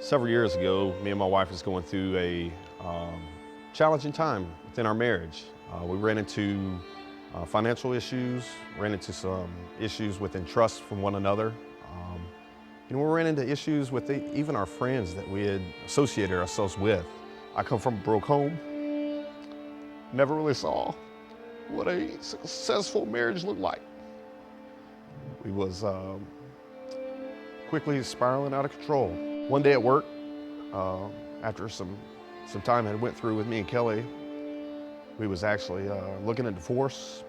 Several years ago, me and my wife was going through a challenging time within our marriage. We ran into financial issues, ran into some issues within trust from one another. We ran into issues with even our friends that we had associated ourselves with. I come from a broke home, never really saw what a successful marriage looked like. We was quickly spiraling out of control. One day at work, after some time had went through with me and Kelly, we was actually looking at divorce.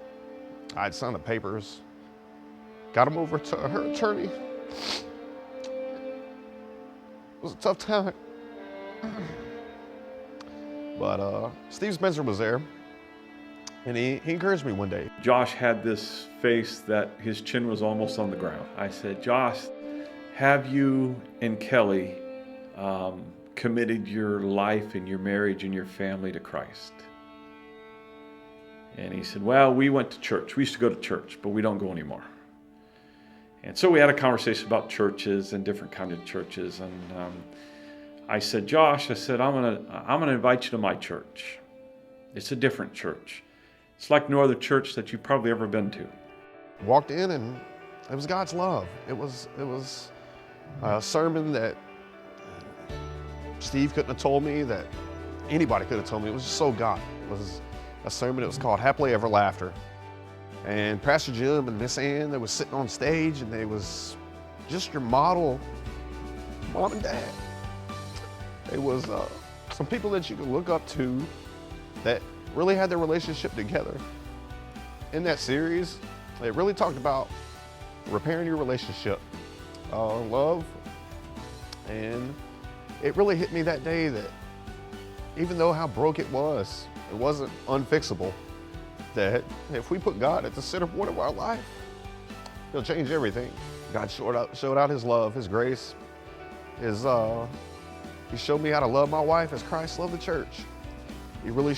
I had signed the papers, got them over to her attorney. It was a tough time. But Steve Spencer was there, and he encouraged me one day. Josh had this face that his chin was almost on the ground. I said, Josh, have you and Kelly committed your life and your marriage and your family to Christ? And he said, well, we went to church. We used to go to church, but we don't go anymore. And so we had a conversation about churches and different kinds of churches. And I said, Josh, I'm gonna invite you to my church. It's a different church. It's like no other church that you've probably ever been to. Walked in, and it was God's love. It was a sermon that Steve couldn't have told me, that anybody could have told me. It was just so God. It was a sermon that was called Happily Ever Laughter. And Pastor Jim and Miss Ann, they was sitting on stage, and they was just your model mom and dad. It was some people that you could look up to that really had their relationship together. In that series, they really talked about repairing your relationship, love, and it really hit me that day that even though how broke it wasn't unfixable, that if we put God at the center point of our life, He'll change everything. God showed out His love, His grace, He showed me how to love my wife as Christ loved the church. He really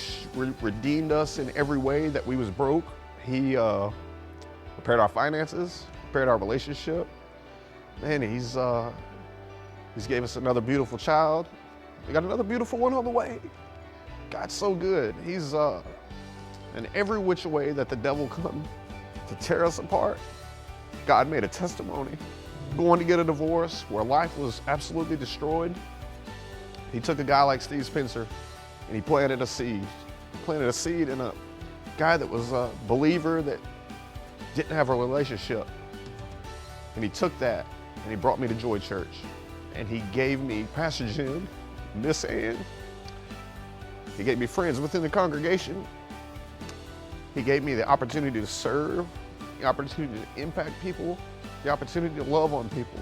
redeemed us in every way that we was broke. He repaired our finances, repaired our relationship. Man, He's gave us another beautiful child. We got another beautiful one on the way. God's so good. He's in every which way that the devil come to tear us apart, God made a testimony. Going to get a divorce where life was absolutely destroyed, He took a guy like Steve Spencer and He planted a seed. He planted a seed in a guy that was a believer that didn't have a relationship. And He took that and He brought me to Joy Church. And He gave me Pastor Jim, Miss Ann. He gave me friends within the congregation. He gave me the opportunity to serve, the opportunity to impact people, the opportunity to love on people.